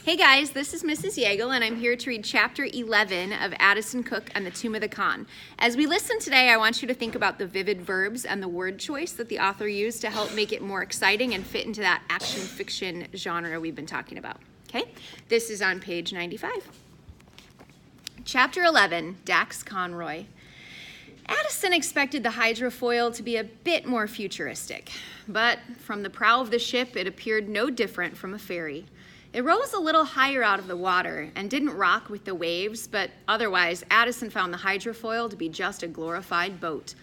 Hey guys, this is Mrs. Yeagle, and I'm here to read Chapter 11 of Addison Cooke and the Tomb of the Khan. As we listen today, I want you to think about the vivid verbs and the word choice that the author used to help make it more exciting and fit into that action fiction genre we've been talking about. Okay, this is on page 95. Chapter 11, Dax Conroy. Addison expected the hydrofoil to be a bit more futuristic, but from the prow of the ship, it appeared no different from a ferry. It rose a little higher out of the water and didn't rock with the waves, but otherwise, Addison found the hydrofoil to be just a glorified boat.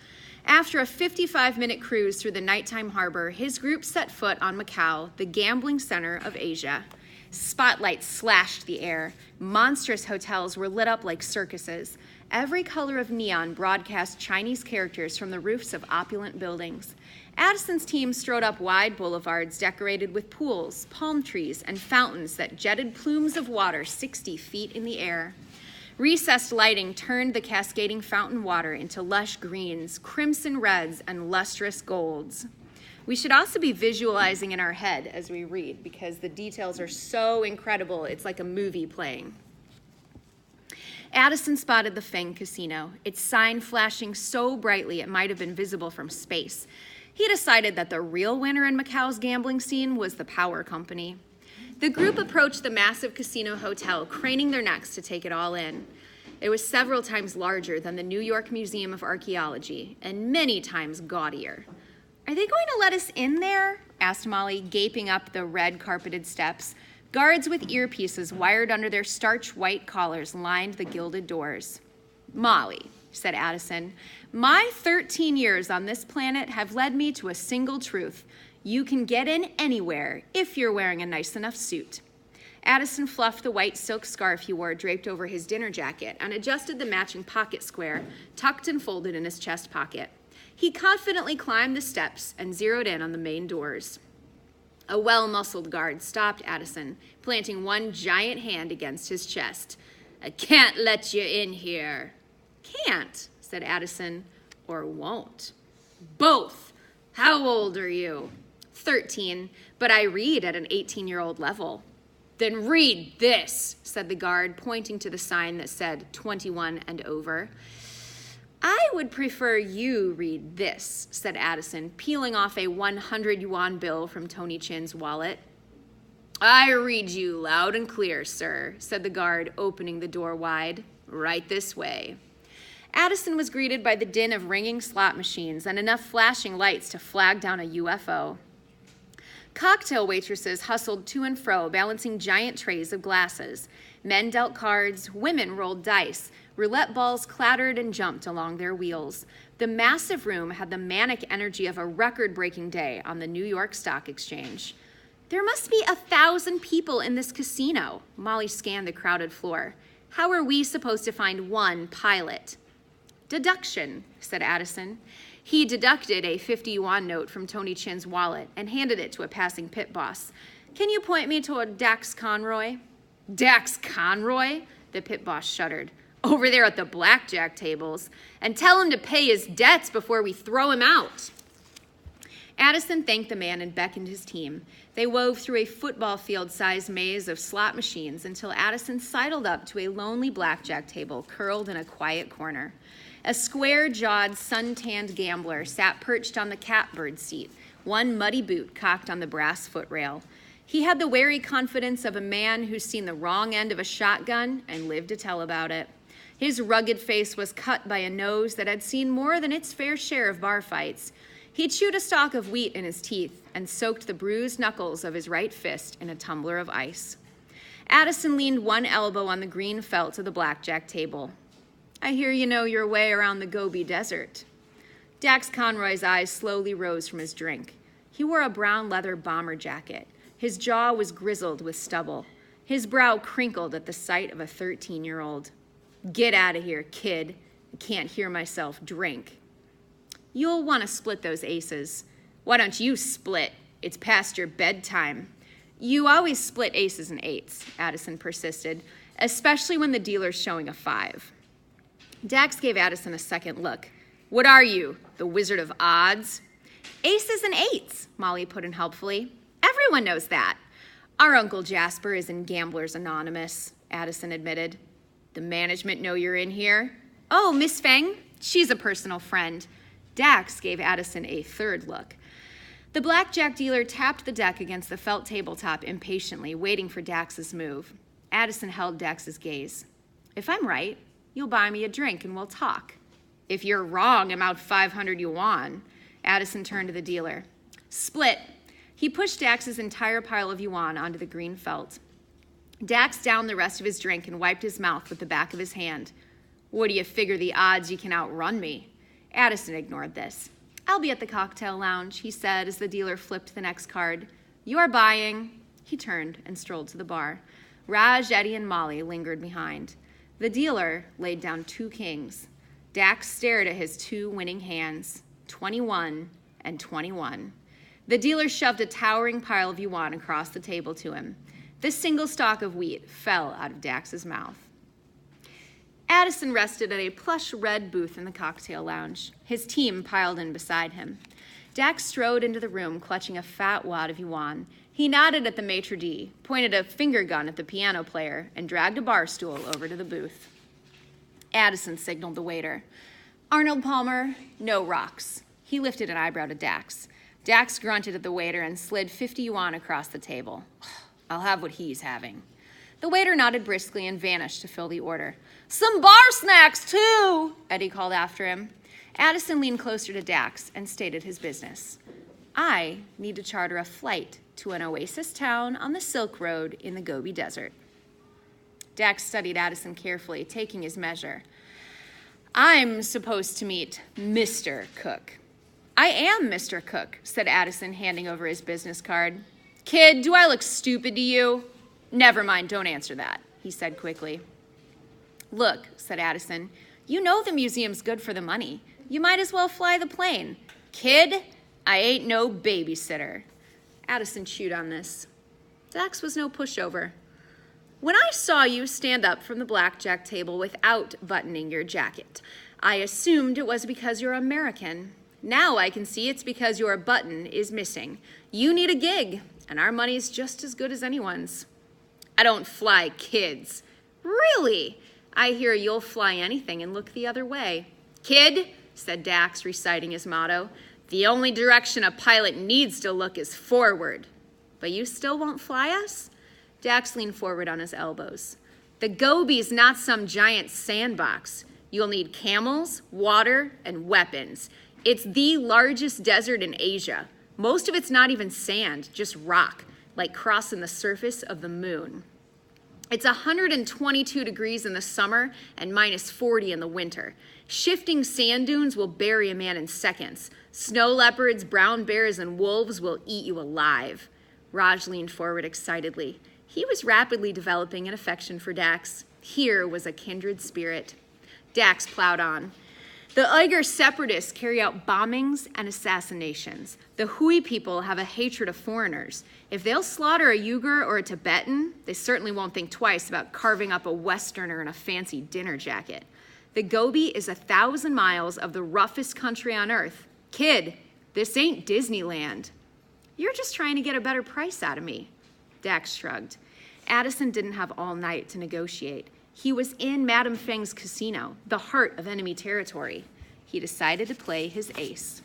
After a 55-minute cruise through the nighttime harbor, his group set foot on Macau, the gambling center of Asia. Spotlights slashed the air. Monstrous hotels were lit up like circuses. Every color of neon broadcast Chinese characters from the roofs of opulent buildings. Addison's team strode up wide boulevards decorated with pools, palm trees, and fountains that jetted plumes of water 60 feet in the air. Recessed lighting turned the cascading fountain water into lush greens, crimson reds, and lustrous golds. We should also be visualizing in our head as we read because the details are so incredible, it's like a movie playing. Addison spotted the Feng Casino, its sign flashing so brightly it might have been visible from space. He decided that the real winner in Macau's gambling scene was the power company. The group approached the massive casino hotel, craning their necks to take it all in. It was several times larger than the New York Museum of Archaeology, and many times gaudier. "Are they going to let us in there?" asked Molly, gaping up the red carpeted steps. Guards with earpieces wired under their starch white collars lined the gilded doors. "Molly," said Addison, "my 13 years on this planet have led me to a single truth. You can get in anywhere if you're wearing a nice enough suit." Addison fluffed the white silk scarf he wore draped over his dinner jacket and adjusted the matching pocket square, tucked and folded in his chest pocket. He confidently climbed the steps and zeroed in on the main doors. A well-muscled guard stopped Addison, planting one giant hand against his chest. "I can't let you in here." "Can't," said Addison, "or won't." "Both. How old are you?" 13, but I read at an 18-year-old level." "Then read this," said the guard, pointing to the sign that said 21 and over. "I would prefer you read this," said Addison, peeling off a 100 yuan bill from Tony Chin's wallet. "I read you loud and clear, sir," said the guard, opening the door wide. "Right this way." Addison was greeted by the din of ringing slot machines and enough flashing lights to flag down a UFO. Cocktail waitresses hustled to and fro, balancing giant trays of glasses. Men dealt cards, women rolled dice. Roulette balls clattered and jumped along their wheels. The massive room had the manic energy of a record-breaking day on the New York Stock Exchange. "There must be 1,000 people in this casino." Molly scanned the crowded floor. "How are we supposed to find one pilot?" "Deduction," said Addison. He deducted a 50 yuan note from Tony Chin's wallet and handed it to a passing pit boss. "Can you point me to a Dax Conroy?" "Dax Conroy?" The pit boss shuddered. "Over there at the blackjack tables. And tell him to pay his debts before we throw him out." Addison thanked the man and beckoned his team. They wove through a football field-sized maze of slot machines until Addison sidled up to a lonely blackjack table curled in a quiet corner. A square-jawed, sun-tanned gambler sat perched on the catbird seat, one muddy boot cocked on the brass footrail. He had the wary confidence of a man who's seen the wrong end of a shotgun and lived to tell about it. His rugged face was cut by a nose that had seen more than its fair share of bar fights. He chewed a stalk of wheat in his teeth and soaked the bruised knuckles of his right fist in a tumbler of ice. Addison leaned one elbow on the green felt of the blackjack table. "I hear you know your way around the Gobi Desert." Dax Conroy's eyes slowly rose from his drink. He wore a brown leather bomber jacket. His jaw was grizzled with stubble. His brow crinkled at the sight of a 13-year-old. "Get out of here, kid. I can't hear myself drink." "You'll want to split those aces." "Why don't you split? It's past your bedtime." "You always split aces and eights," Addison persisted, "especially when the dealer's showing a 5. Dax gave Addison a second look. "What are you, the Wizard of Odds?" "Aces and eights," Molly put in helpfully. "Everyone knows that." Our Uncle Jasper is in Gamblers Anonymous, Addison admitted. The management know you're in here? Oh, Miss Feng? She's a personal friend. Dax gave Addison a third look. The blackjack dealer tapped the deck against the felt tabletop impatiently, waiting for Dax's move. Addison held Dax's gaze. If I'm right, you'll buy me a drink and we'll talk. If you're wrong, I'm out 500 yuan. Addison turned to the dealer. Split. He pushed Dax's entire pile of yuan onto the green felt. Dax downed the rest of his drink and wiped his mouth with the back of his hand. What do you figure the odds you can outrun me? Addison ignored this. I'll be at the cocktail lounge, he said as the dealer flipped the next card. You're buying. He turned and strolled to the bar. Raj, Eddie, and Molly lingered behind. The dealer laid down 2 kings. Dax stared at his 2 winning hands, 21 and 21. The dealer shoved a towering pile of yuan across the table to him. This single stalk of wheat fell out of Dax's mouth. Addison rested at a plush red booth in the cocktail lounge. His team piled in beside him. Dax strode into the room, clutching a fat wad of yuan. He nodded at the maitre d', pointed a finger gun at the piano player, and dragged a bar stool over to the booth. Addison signaled the waiter. Arnold Palmer, no rocks. He lifted an eyebrow to Dax. Dax grunted at the waiter and slid 50 yuan across the table. I'll have what he's having. The waiter nodded briskly and vanished to fill the order. Some bar snacks, too, Eddie called after him. Addison leaned closer to Dax and stated his business. I need to charter a flight to an oasis town on the Silk Road in the Gobi Desert. Dax studied Addison carefully, taking his measure. I'm supposed to meet Mr. Cooke. I am Mr. Cooke, said Addison, handing over his business card. Kid, do I look stupid to you? Never mind, don't answer that, he said quickly. Look, said Addison, you know the museum's good for the money. You might as well fly the plane. Kid, I ain't no babysitter. Addison chewed on this. Dax was no pushover. When I saw you stand up from the blackjack table without buttoning your jacket, I assumed it was because you're American. Now I can see it's because your button is missing. You need a gig, and our money's just as good as anyone's. I don't fly kids. Really? I hear you'll fly anything and look the other way. Kid, said Dax, reciting his motto, the only direction a pilot needs to look is forward. But you still won't fly us? Dax leaned forward on his elbows. The Gobi's not some giant sandbox. You'll need camels, water, and weapons. It's the largest desert in Asia. Most of it's not even sand, just rock, like crossing the surface of the moon. It's 122 degrees in the summer and minus 40 in the winter. Shifting sand dunes will bury a man in seconds. Snow leopards, brown bears, and wolves will eat you alive. Raj leaned forward excitedly. He was rapidly developing an affection for Dax. Here was a kindred spirit. Dax plowed on. The Uyghur separatists carry out bombings and assassinations. The Hui people have a hatred of foreigners. If they'll slaughter a Uyghur or a Tibetan, they certainly won't think twice about carving up a Westerner in a fancy dinner jacket. The Gobi is 1,000 miles of the roughest country on earth. Kid, this ain't Disneyland. You're just trying to get a better price out of me. Dax shrugged. Addison didn't have all night to negotiate. He was in Madame Feng's casino, the heart of enemy territory. He decided to play his ace.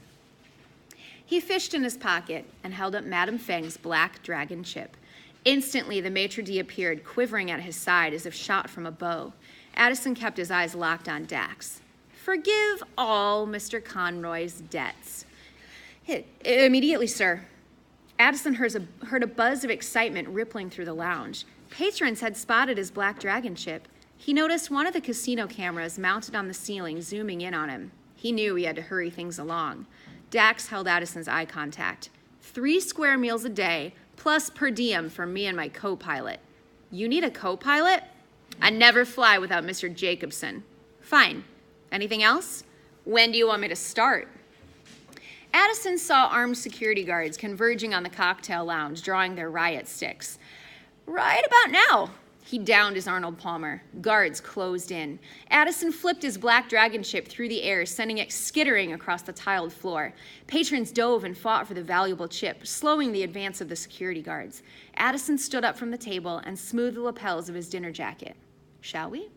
He fished in his pocket and held up Madame Feng's black dragon chip. Instantly, the maitre d' appeared, quivering at his side as if shot from a bow. Addison kept his eyes locked on Dax. Forgive all Mr. Conroy's debts. Immediately, sir. Addison heard a buzz of excitement rippling through the lounge. Patrons had spotted his black dragon chip. He noticed one of the casino cameras mounted on the ceiling zooming in on him. He knew he had to hurry things along. Dax held Addison's eye contact. 3 square meals a day, plus per diem for me and my co-pilot. You need a co-pilot? I never fly without Mr. Jacobson. Fine. Anything else? When do you want me to start? Addison saw armed security guards converging on the cocktail lounge, drawing their riot sticks. Right about now. He downed his Arnold Palmer. Guards closed in. Addison flipped his black dragon ship through the air, sending it skittering across the tiled floor. Patrons dove and fought for the valuable chip, slowing the advance of the security guards. Addison stood up from the table and smoothed the lapels of his dinner jacket. Shall we?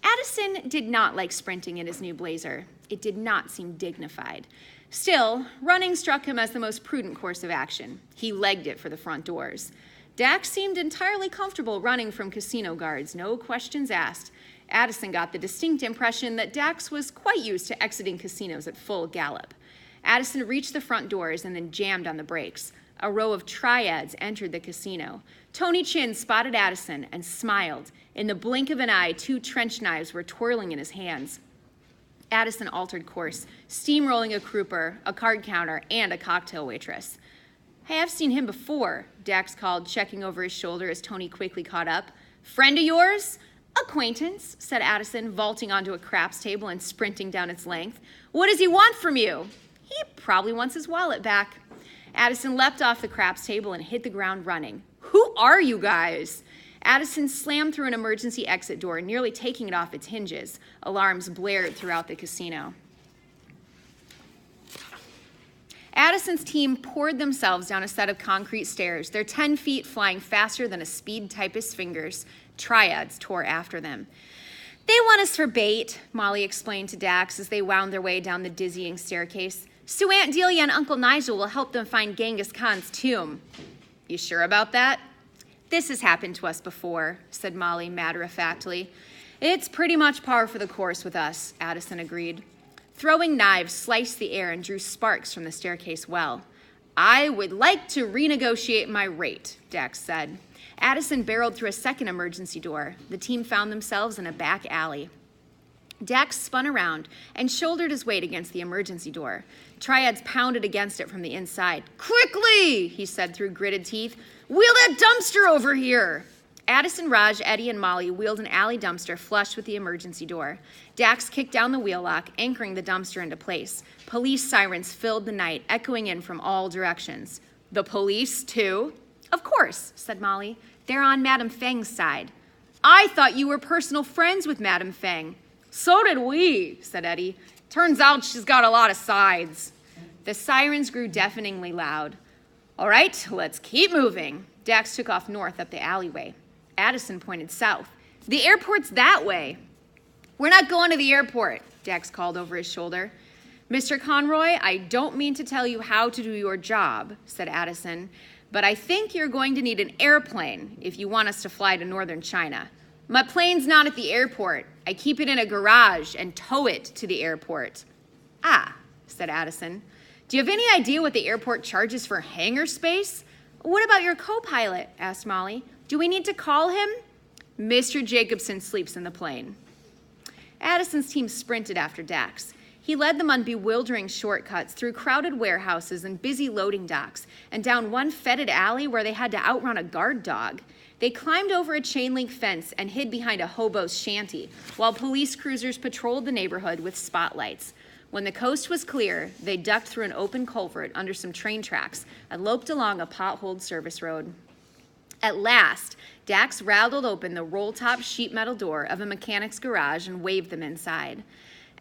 Addison did not like sprinting in his new blazer. It did not seem dignified. Still, running struck him as the most prudent course of action. He legged it for the front doors. Dax seemed entirely comfortable running from casino guards, no questions asked. Addison got the distinct impression that Dax was quite used to exiting casinos at full gallop. Addison reached the front doors and then jammed on the brakes. A row of triads entered the casino. Tony Chin spotted Addison and smiled. In the blink of an eye, 2 trench knives were twirling in his hands. Addison altered course, steamrolling a crouper, a card counter, and a cocktail waitress. Hey, I've seen him before, Dax called, checking over his shoulder as Tony quickly caught up. Friend of yours? Acquaintance, said Addison, vaulting onto a craps table and sprinting down its length. What does he want from you? He probably wants his wallet back. Addison leapt off the craps table and hit the ground running. Who are you guys? Addison slammed through an emergency exit door, nearly taking it off its hinges. Alarms blared throughout the casino. Addison's team poured themselves down a set of concrete stairs, their 10 feet flying faster than a speed typist's fingers. Triads tore after them. They want us for bait, Molly explained to Dax as they wound their way down the dizzying staircase. So Aunt Delia and Uncle Nigel will help them find Genghis Khan's tomb. You sure about that? This has happened to us before, said Molly matter-of-factly. It's pretty much par for the course with us, Addison agreed. Throwing knives sliced the air and drew sparks from the staircase well. I would like to renegotiate my rate, Dax said. Addison barreled through a second emergency door. The team found themselves in a back alley. Dax spun around and shouldered his weight against the emergency door. Triads pounded against it from the inside. Quickly, he said through gritted teeth. Wheel that dumpster over here. Addison, Raj, Eddie, and Molly wheeled an alley dumpster flush with the emergency door. Dax kicked down the wheel lock, anchoring the dumpster into place. Police sirens filled the night, echoing in from all directions. The police, too? Of course, said Molly. They're on Madame Feng's side. I thought you were personal friends with Madame Feng. So did we, said Eddie. Turns out she's got a lot of sides. The sirens grew deafeningly loud. All right, let's keep moving. Dax took off north up the alleyway. Addison pointed south. The airport's that way. We're not going to the airport, Dax called over his shoulder. Mr. Conroy, I don't mean to tell you how to do your job, said Addison, but I think you're going to need an airplane if you want us to fly to northern China. My plane's not at the airport. I keep it in a garage and tow it to the airport. Ah, said Addison. Do you have any idea what the airport charges for hangar space? What about your co-pilot? Asked Molly. Do we need to call him? Mr. Jacobson sleeps in the plane. Addison's team sprinted after Dax. He led them on bewildering shortcuts through crowded warehouses and busy loading docks and down one fetid alley where they had to outrun a guard dog. They climbed over a chain-link fence and hid behind a hobo's shanty while police cruisers patrolled the neighborhood with spotlights. When the coast was clear, they ducked through an open culvert under some train tracks and loped along a potholed service road. At last, Dax rattled open the roll-top sheet metal door of a mechanic's garage and waved them inside.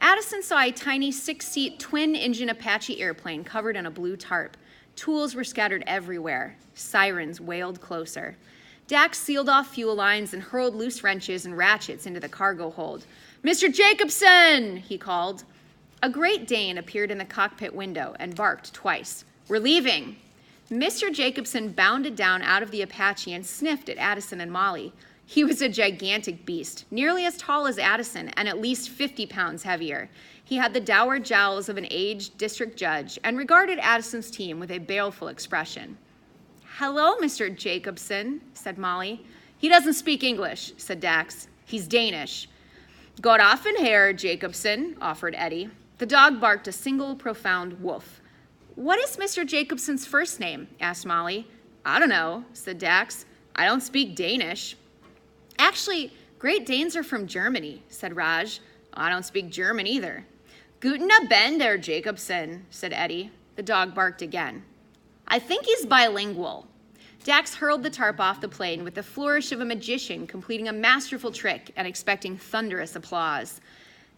Addison saw a tiny 6-seat twin-engine Apache airplane covered in a blue tarp. Tools were scattered everywhere. Sirens wailed closer. Dax sealed off fuel lines and hurled loose wrenches and ratchets into the cargo hold. Mr. Jacobson, he called. A Great Dane appeared in the cockpit window and barked twice. We're leaving. Mr. Jacobson bounded down out of the Apache and sniffed at Addison and Molly. He was a gigantic beast, nearly as tall as Addison and at least 50 pounds heavier. He had the dour jowls of an aged district judge and regarded Addison's team with a baleful expression. Hello, Mr. Jacobson, said Molly. He doesn't speak English, said Dax. He's Danish. God offen, Herr Jacobson, offered Eddie. The dog barked a single profound woof. What is Mr. Jacobson's first name? Asked Molly. I don't know, said Dax. I don't speak Danish. Actually, Great Danes are from Germany, said Raj. I don't speak German either. Guten Abend, Herr Jacobson, said Eddie. The dog barked again. I think he's bilingual. Dax hurled the tarp off the plane with the flourish of a magician completing a masterful trick and expecting thunderous applause.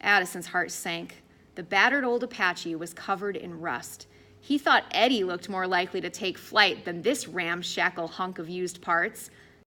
Addison's heart sank. The battered old Apache was covered in rust. He thought Eddie looked more likely to take flight than this ramshackle hunk of used parts.